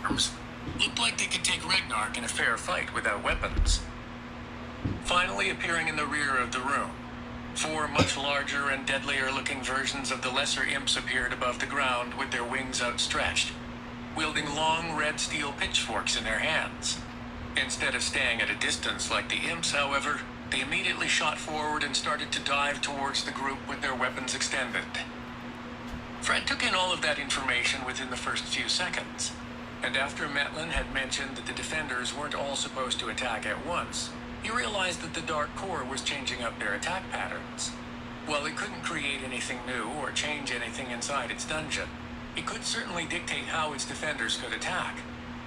arms looked like they could take Regnark in a fair fight without weapons. Finally appearing in the rear of the room, four much larger and deadlier-looking versions of the lesser imps appeared above the ground with their wings outstretched, wielding long red steel pitchforks in their hands. Instead of staying at a distance like the imps, however, they immediately shot forward and started to dive towards the group with their weapons extended. Fred took in all of that information within the first few seconds, and after Metlin had mentioned that the defenders weren't all supposed to attack at once, he realized that the Dark Core was changing up their attack patterns. While it couldn't create anything new or change anything inside its dungeon, it could certainly dictate how its defenders could attack.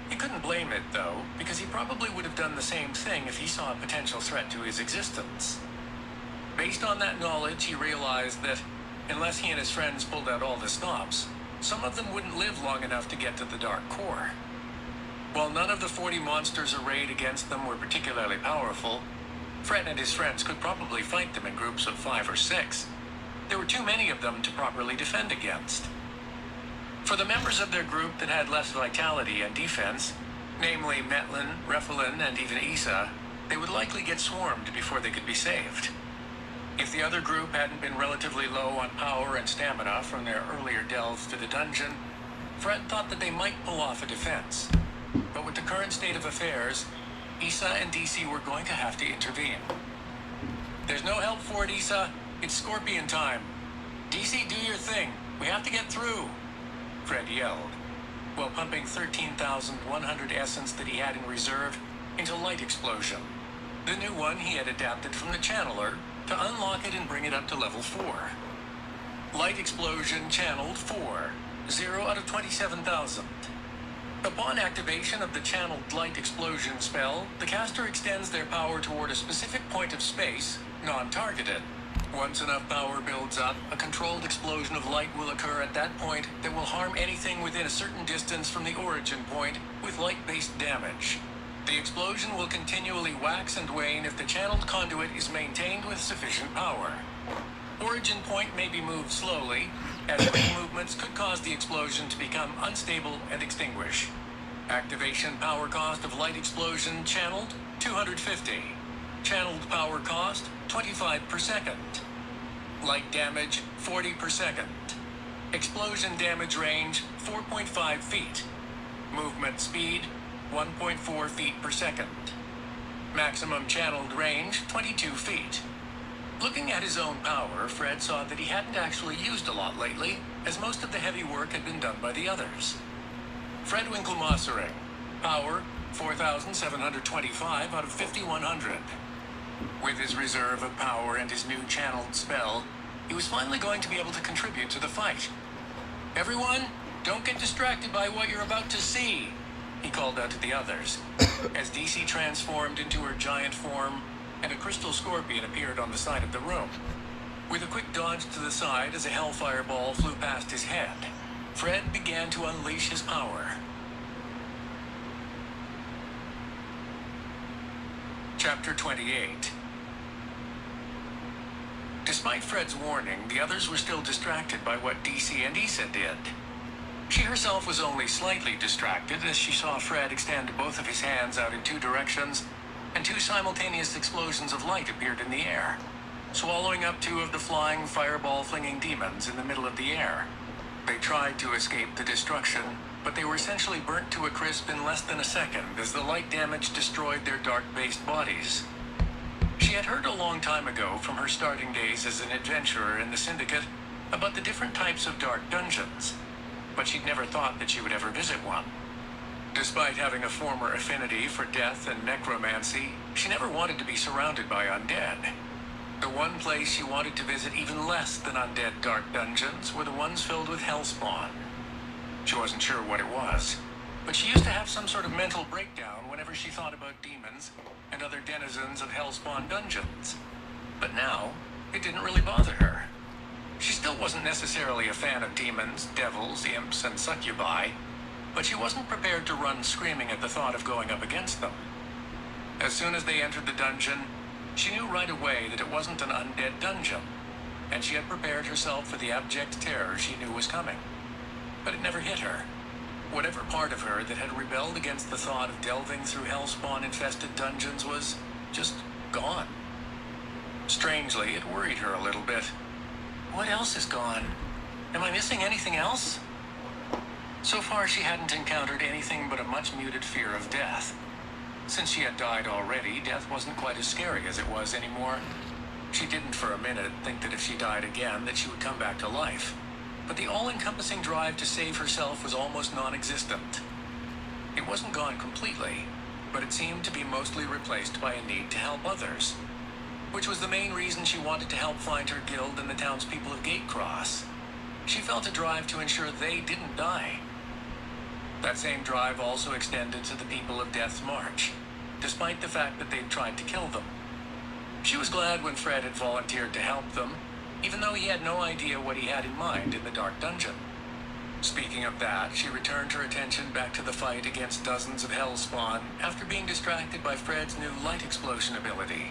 He couldn't blame it, though, because he probably would have done the same thing if he saw a potential threat to his existence. Based on that knowledge, he realized that, unless he and his friends pulled out all the stops, some of them wouldn't live long enough to get to the Dark Core. While none of the 40 monsters arrayed against them were particularly powerful, Fred and his friends could probably fight them in groups of 5 or 6. There were too many of them to properly defend against. For the members of their group that had less vitality and defense, namely Metlin, Rephelin, and even Issa, they would likely get swarmed before they could be saved. If the other group hadn't been relatively low on power and stamina from their earlier delves to the dungeon, Fred thought that they might pull off a defense. But with the current state of affairs, Issa and DC were going to have to intervene. "There's no help for it, Issa. It's Scorpion time. DC, do your thing. We have to get through," Fred yelled, while pumping 13,100 essence that he had in reserve into Light Explosion, the new one he had adapted from the Channeler to unlock it and bring it up to level 4. Light Explosion channeled 4, 0 out of 27,000. Upon activation of the channeled Light Explosion spell, the caster extends their power toward a specific point of space, non-targeted. Once enough power builds up, a controlled explosion of light will occur at that point that will harm anything within a certain distance from the origin point with light-based damage. The explosion will continually wax and wane if the channeled conduit is maintained with sufficient power. Origin point may be moved slowly, as quick movements could cause the explosion to become unstable and extinguish. Activation power cost of Light Explosion channeled, 250. Channeled power cost, 25 per second. Light damage, 40 per second. Explosion damage range, 4.5 feet. Movement speed, 1.4 feet per second. Maximum channeled range, 22 feet. Looking at his own power, Fred saw that he hadn't actually used a lot lately, as most of the heavy work had been done by the others. Fred Winklemossering. Power, 4,725 out of 5,100. With his reserve of power and his new channeled spell, he was finally going to be able to contribute to the fight. "Everyone, don't get distracted by what you're about to see," he called out to the others, as DC transformed into her giant form and a crystal scorpion appeared on the side of the room. With a quick dodge to the side as a hellfire ball flew past his head, Fred began to unleash his power. Chapter 28. Despite Fred's warning, the others were still distracted by what DC and Issa did. She herself was only slightly distracted as she saw Fred extend both of his hands out in 2 directions, and 2 simultaneous explosions of light appeared in the air, swallowing up 2 of the flying fireball-flinging demons in the middle of the air. They tried to escape the destruction, but they were essentially burnt to a crisp in less than a second as the light damage destroyed their dark-based bodies. She had heard a long time ago from her starting days as an adventurer in the Syndicate about the different types of dark dungeons, but she'd never thought that she would ever visit one. Despite having a former affinity for death and necromancy, she never wanted to be surrounded by undead. The one place she wanted to visit even less than undead dark dungeons were the ones filled with hellspawn. She wasn't sure what it was, but she used to have some sort of mental breakdown whenever she thought about demons and other denizens of hellspawn dungeons. But now, it didn't really bother her. She still wasn't necessarily a fan of demons, devils, imps, and succubi, but she wasn't prepared to run screaming at the thought of going up against them. As soon as they entered the dungeon, she knew right away that it wasn't an undead dungeon, and she had prepared herself for the abject terror she knew was coming. But it never hit her. Whatever part of her that had rebelled against the thought of delving through hellspawn-infested dungeons was just gone. Strangely, it worried her a little bit. What else is gone? Am I missing anything else? So far, she hadn't encountered anything but a much-muted fear of death. Since she had died already, death wasn't quite as scary as it was anymore. She didn't for a minute think that if she died again, that she would come back to life. But the all-encompassing drive to save herself was almost non-existent. It wasn't gone completely, but it seemed to be mostly replaced by a need to help others, which was the main reason she wanted to help find her guild and the townspeople of Gatecross. She felt a drive to ensure they didn't die. That same drive also extended to the people of Death's March, despite the fact that they'd tried to kill them. She was glad when Fred had volunteered to help them, even though he had no idea what he had in mind in the dark dungeon. Speaking of that, she returned her attention back to the fight against dozens of hellspawn after being distracted by Fred's new light explosion ability.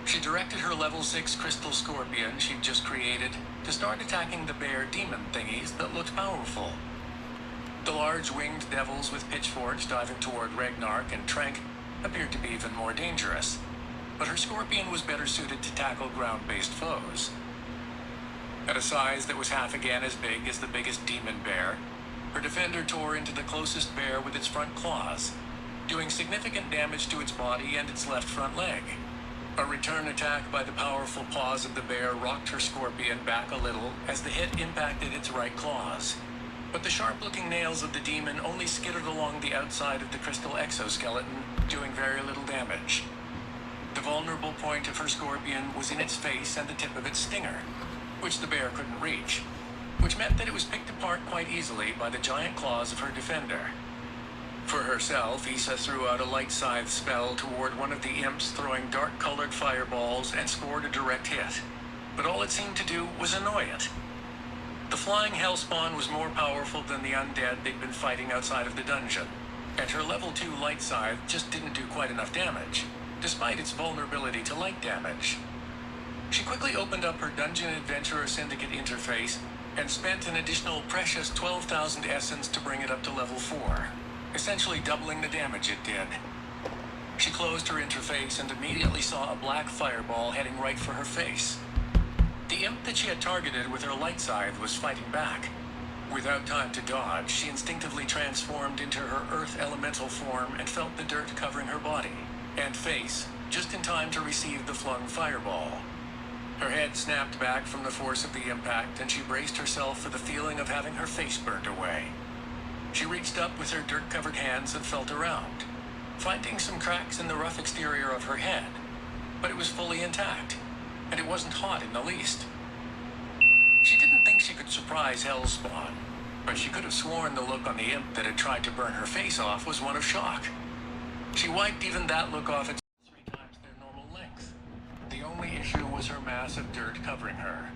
She directed her level 6 crystal scorpion she'd just created to start attacking the bear demon thingies that looked powerful. The large winged devils with pitchforks diving toward Ragnarok and Trank appeared to be even more dangerous, but her scorpion was better suited to tackle ground-based foes. At a size that was half again as big as the biggest demon bear, her defender tore into the closest bear with its front claws, doing significant damage to its body and its left front leg. A return attack by the powerful paws of the bear rocked her scorpion back a little as the hit impacted its right claws. But the sharp-looking nails of the demon only skittered along the outside of the crystal exoskeleton, doing very little damage. The vulnerable point of her scorpion was in its face and the tip of its stinger, which the bear couldn't reach, which meant that it was picked apart quite easily by the giant claws of her defender. For herself, Issa threw out a light scythe spell toward one of the imps, throwing dark-colored fireballs, and scored a direct hit. But all it seemed to do was annoy it. The flying hellspawn was more powerful than the undead they'd been fighting outside of the dungeon, and her level 2 light scythe just didn't do quite enough damage, despite its vulnerability to light damage. She quickly opened up her Dungeon Adventurer Syndicate interface and spent an additional precious 12,000 essence to bring it up to level 4, essentially doubling the damage it did. She closed her interface and immediately saw a black fireball heading right for her face. The imp that she had targeted with her light scythe was fighting back. Without time to dodge, she instinctively transformed into her earth elemental form and felt the dirt covering her body and face, just in time to receive the flung fireball. Her head snapped back from the force of the impact, and she braced herself for the feeling of having her face burnt away. She reached up with her dirt-covered hands and felt around, finding some cracks in the rough exterior of her head, but it was fully intact, and it wasn't hot in the least. She didn't think she could surprise hellspawn, but she could have sworn the look on the imp that had tried to burn her face off was one of shock. She wiped even that look off its 3 times their normal length. The only issue was her mass of dirt covering her.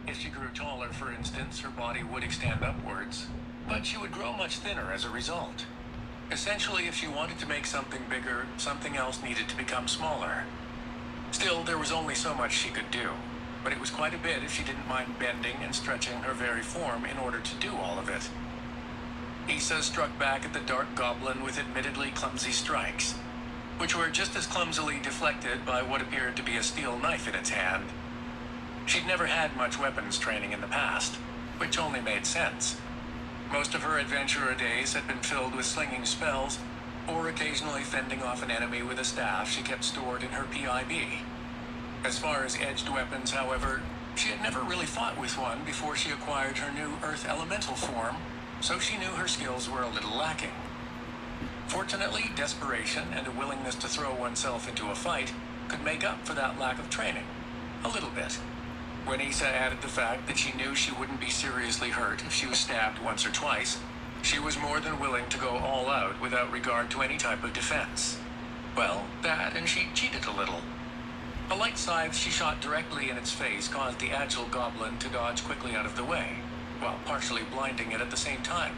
If she grew taller, for instance, her body would extend upwards, but she would grow much thinner as a result. Essentially, if she wanted to make something bigger, something else needed to become smaller. Still, there was only so much she could do, but it was quite a bit if she didn't mind bending and stretching her very form in order to do all of it. Issa struck back at the dark goblin with admittedly clumsy strikes, which were just as clumsily deflected by what appeared to be a steel knife in its hand. She'd never had much weapons training in the past, which only made sense. Most of her adventurer days had been filled with slinging spells, or occasionally fending off an enemy with a staff she kept stored in her PIB. As far as edged weapons, however, she had never really fought with one before she acquired her new Earth Elemental form, so she knew her skills were a little lacking. Fortunately, desperation and a willingness to throw oneself into a fight could make up for that lack of training. A little bit. When Issa added the fact that she knew she wouldn't be seriously hurt if she was stabbed once or twice, she was more than willing to go all out without regard to any type of defense. Well, that and she cheated a little. A light scythe she shot directly in its face caused the agile goblin to dodge quickly out of the way, while partially blinding it at the same time.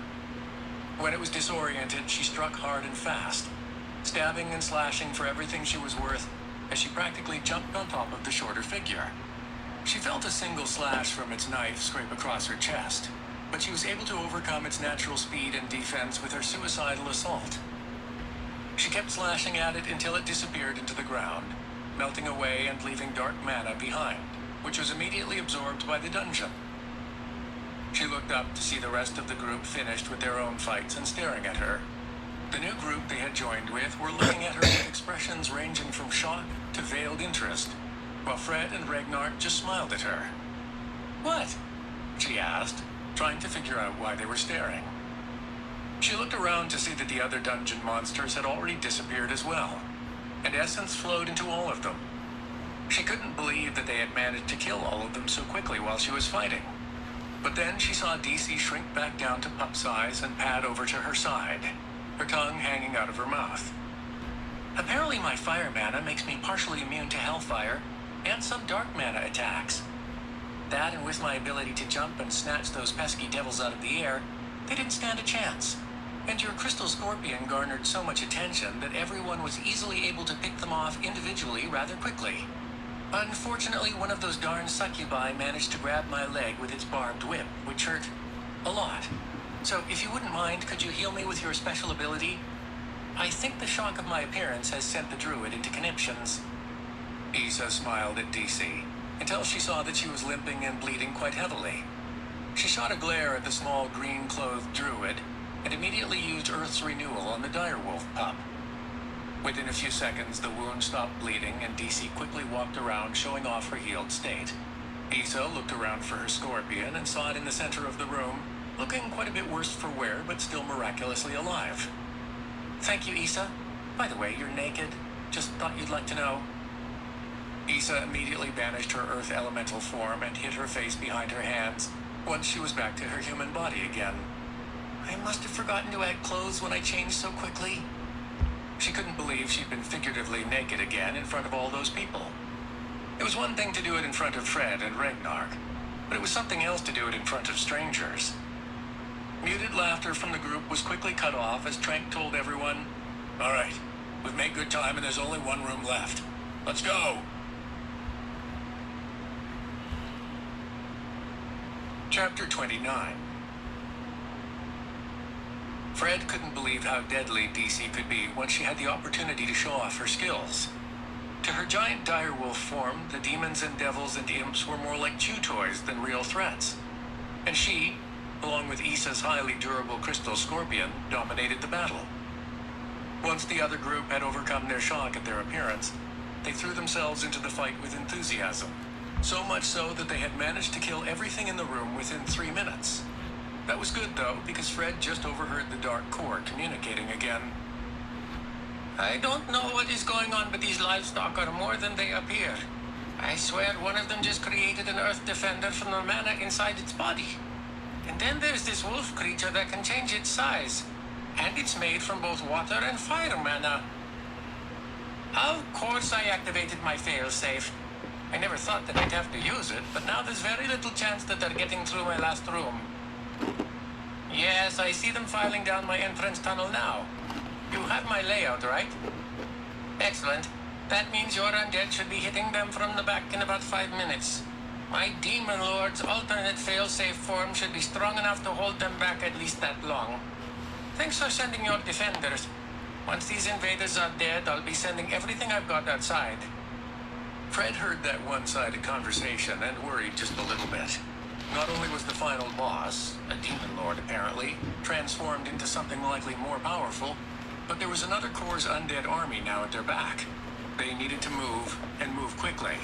When it was disoriented, she struck hard and fast, stabbing and slashing for everything she was worth as she practically jumped on top of the shorter figure. She felt a single slash from its knife scrape across her chest, but she was able to overcome its natural speed and defense with her suicidal assault. She kept slashing at it until it disappeared into the ground, melting away and leaving dark mana behind, which was immediately absorbed by the dungeon. She looked up to see the rest of the group finished with their own fights and staring at her. The new group they had joined with were looking at her with expressions ranging from shock to veiled interest, while Fred and Ragnar just smiled at her. "What?" she asked, trying to figure out why they were staring. She looked around to see that the other dungeon monsters had already disappeared as well, and essence flowed into all of them. She couldn't believe that they had managed to kill all of them so quickly while she was fighting. But then she saw DC shrink back down to pup size and pad over to her side, her tongue hanging out of her mouth. "Apparently my fire mana makes me partially immune to hellfire and some dark mana attacks. That, and with my ability to jump and snatch those pesky devils out of the air, they didn't stand a chance. And your crystal scorpion garnered so much attention that everyone was easily able to pick them off individually rather quickly. Unfortunately, one of those darn succubi managed to grab my leg with its barbed whip, which hurt a lot. So if you wouldn't mind, could you heal me with your special ability? I think the shock of my appearance has sent the druid into conniptions." Isa smiled at DC, until she saw that she was limping and bleeding quite heavily. She shot a glare at the small green-clothed druid, and immediately used Earth's Renewal on the direwolf pup. Within a few seconds, the wound stopped bleeding, and DC quickly walked around, showing off her healed state. Isa looked around for her scorpion and saw it in the center of the room, looking quite a bit worse for wear, but still miraculously alive. "Thank you, Isa. By the way, you're naked. Just thought you'd like to know." Isa immediately banished her earth elemental form and hid her face behind her hands once she was back to her human body again. "I must have forgotten to add clothes when I changed so quickly." She couldn't believe she'd been figuratively naked again in front of all those people. It was one thing to do it in front of Fred and Ragnar, but it was something else to do it in front of strangers. Muted laughter from the group was quickly cut off as Trank told everyone, "All right, we've made good time and there's only one room left. Let's go!" Chapter 29. Fred couldn't believe how deadly DC could be once she had the opportunity to show off her skills. To her giant direwolf form, the demons and devils and imps were more like chew toys than real threats. And she, along with Isa's highly durable crystal scorpion, dominated the battle. Once the other group had overcome their shock at their appearance, they threw themselves into the fight with enthusiasm. So much so that they had managed to kill everything in the room within 3 minutes. That was good, though, because Fred just overheard the Dark Core communicating again. "I don't know what is going on, but these livestock are more than they appear. I swear one of them just created an Earth Defender from the mana inside its body. And then there's this wolf creature that can change its size. And it's made from both water and fire mana. Of course I activated my failsafe. I never thought that I'd have to use it, but now there's very little chance that they're getting through my last room. Yes, I see them filing down my entrance tunnel now. You have my layout, right? Excellent. That means your undead should be hitting them from the back in about 5 minutes. My demon lord's alternate failsafe form should be strong enough to hold them back at least that long. Thanks for sending your defenders. Once these invaders are dead, I'll be sending everything I've got outside." Fred heard that one-sided conversation and worried just a little bit. Not only was the final boss, a demon lord apparently, transformed into something likely more powerful, but there was another Core's undead army now at their back. They needed to move, and move quickly.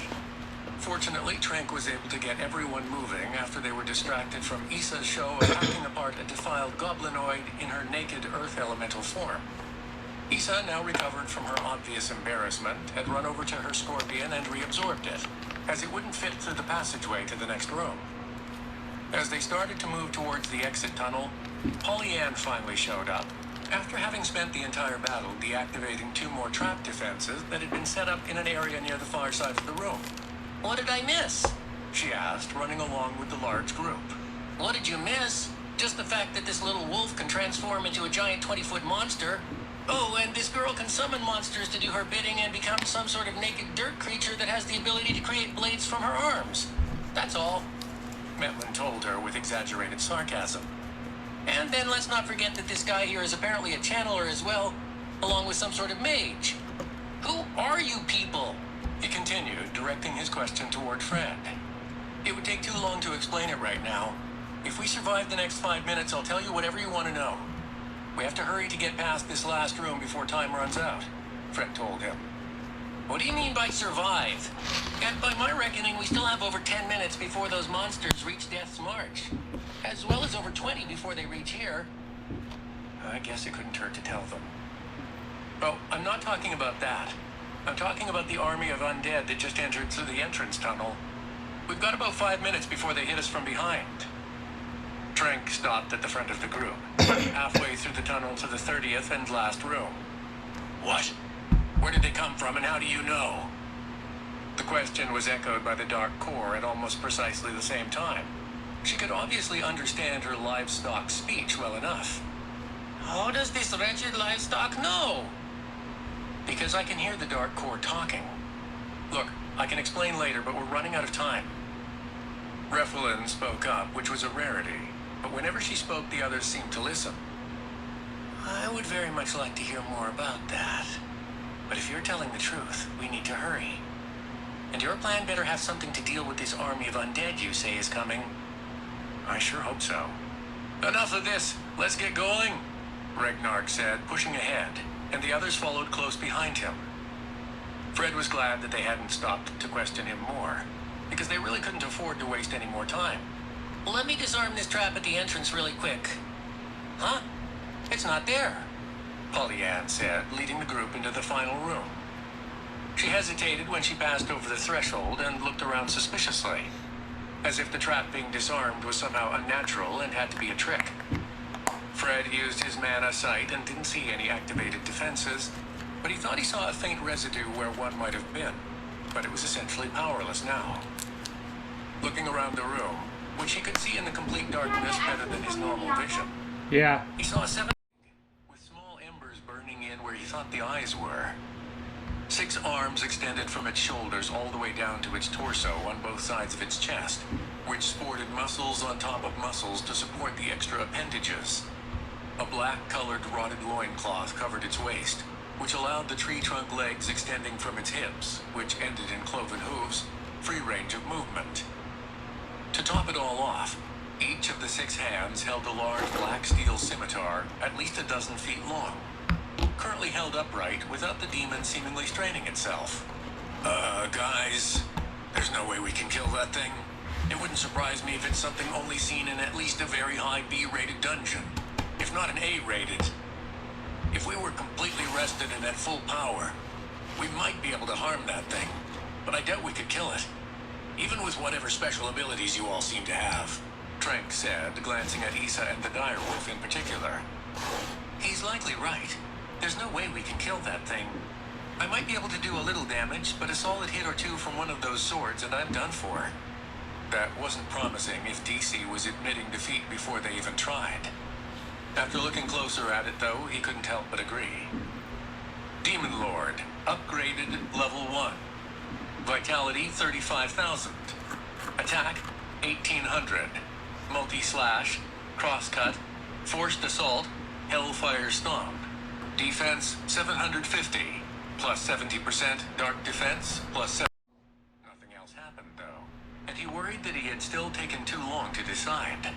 Fortunately, Trank was able to get everyone moving after they were distracted from Isa's show of hacking apart a defiled goblinoid in her naked earth elemental form. Isa, now recovered from her obvious embarrassment, had run over to her scorpion and reabsorbed it, as it wouldn't fit through the passageway to the next room. As they started to move towards the exit tunnel, Pollyann finally showed up, after having spent the entire battle deactivating 2 more trap defenses that had been set up in an area near the far side of the room. "What did I miss?" she asked, running along with the large group. "What did you miss? Just the fact that this little wolf can transform into a giant 20-foot monster. Oh, and this girl can summon monsters to do her bidding and become some sort of naked dirt creature that has the ability to create blades from her arms. That's all." Metlin told her with exaggerated sarcasm. And then let's not forget that this guy here is apparently a channeler as well, along with some sort of mage. Who are you people? He continued, directing his question toward Fred. It would take too long to explain it right now. If we survive the next 5 minutes, I'll tell you whatever you want to know. We have to hurry to get past this last room before time runs out, Fred told him. What do you mean by survive? And by my reckoning, we still have over 10 minutes before those monsters reach Death's March. As well as over 20 before they reach here. I guess it couldn't hurt to tell them. Oh, I'm not talking about that. I'm talking about the army of undead that just entered through the entrance tunnel. We've got about 5 minutes before they hit us from behind. Trank stopped at the front of the group, halfway through the tunnel to the 30th and last room. What? Where did they come from and how do you know? The question was echoed by the Dark Core at almost precisely the same time. She could obviously understand her livestock speech well enough. How does this wretched livestock know? Because I can hear the Dark Core talking. Look, I can explain later, but we're running out of time. Rephelin spoke up, which was a rarity, but whenever she spoke, the others seemed to listen. I would very much like to hear more about that. But if you're telling the truth, we need to hurry. And your plan better have something to deal with this army of undead you say is coming. I sure hope so. Enough of this. Let's get going, Regnark said, pushing ahead, and the others followed close behind him. Fred was glad that they hadn't stopped to question him more, because they really couldn't afford to waste any more time. Let me disarm this trap at the entrance really quick. Huh? It's not there, Pollyann said, leading the group into the final room. She hesitated when she passed over the threshold and looked around suspiciously, as if the trap being disarmed was somehow unnatural and had to be a trick. Fred used his mana sight and didn't see any activated defenses, but he thought he saw a faint residue where one might have been, but it was essentially powerless now. Looking around the room, which he could see in the complete darkness better than his normal vision. Yeah. He saw 7 with small embers burning in where he thought the eyes were. 6 arms extended from its shoulders all the way down to its torso on both sides of its chest, which sported muscles on top of muscles to support the extra appendages. A black-colored rotted loincloth covered its waist, which allowed the tree trunk legs extending from its hips, which ended in cloven hooves, free range of movement. To top it all off, each of the 6 hands held a large black steel scimitar at least a dozen feet long, currently held upright without the demon seemingly straining itself. Guys, there's no way we can kill that thing. It wouldn't surprise me if it's something only seen in at least a very high B-rated dungeon, if not an A-rated. If we were completely rested and at full power, we might be able to harm that thing, but I doubt we could kill it, even with whatever special abilities you all seem to have, Trank said, glancing at Issa and the direwolf in particular. He's likely right. There's no way we can kill that thing. I might be able to do a little damage, but a solid hit or two from one of those swords and I'm done for. That wasn't promising if DC was admitting defeat before they even tried. After looking closer at it, though, he couldn't help but agree. Demon Lord, upgraded level 1. Vitality 35,000. Attack 1800. Multi-slash, crosscut, forced assault, hellfire stomp. Defense 750, plus 70% dark defense, plus 7. Nothing else happened, though, and he worried that he had still taken too long to decide.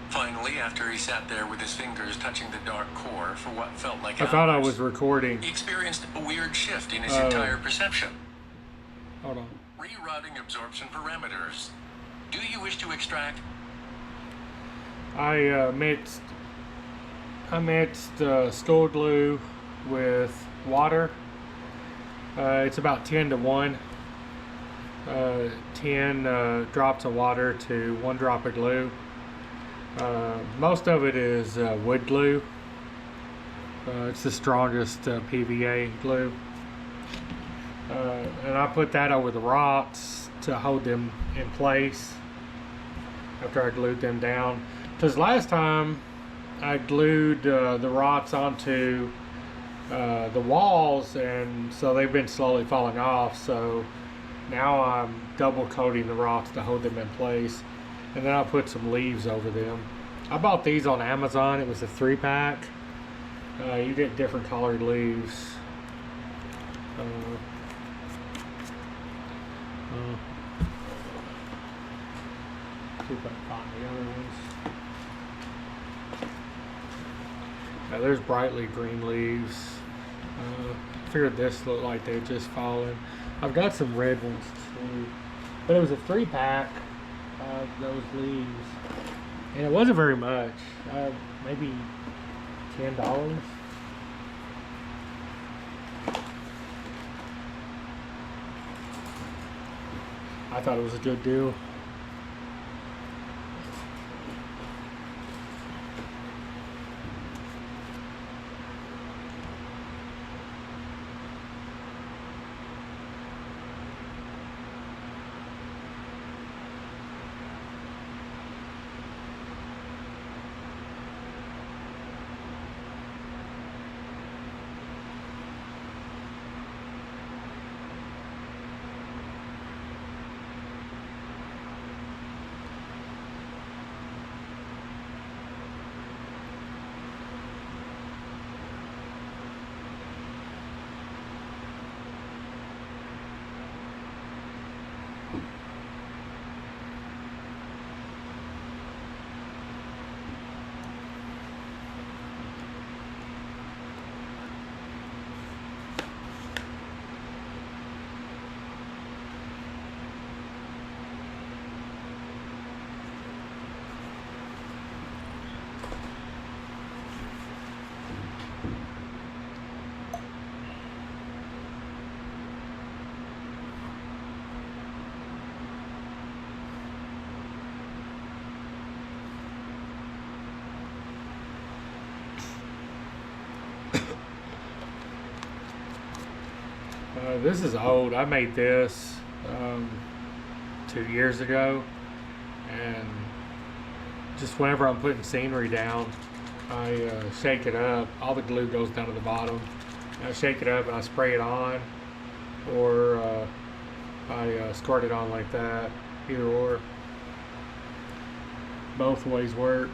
Finally, after he sat there with his fingers touching the dark core for what felt like I thought I was recording. He experienced a weird shift in his entire perception. Hold on. Rerouting absorption parameters. Do you wish to extract? I mixed skull glue with water. It's about 10 to 1. 10 drops of water to 1 drop of glue. Most of it is wood glue. It's the strongest PVA glue. And I put that over the rocks to hold them in place after I glued them down. Because last time I glued the rocks onto the walls, and so they've been slowly falling off. So now I'm double coating the rocks to hold them in place. and then I'll put some leaves over them. I bought these on Amazon. It was a 3-pack. You get different colored leaves. See if I can find the other ones. Now there's brightly green leaves. I figured this looked like they'd just fallen. I've got some red ones too, but it was a 3-pack of those leaves, and it wasn't very much. Maybe $10. I thought it was a good deal. This is old. I made this 2 years ago, and just whenever I'm putting scenery down, I shake it up. All the glue goes down to the bottom. I shake it up and I spray it on, or I squirt it on like that. Either or. Both ways work.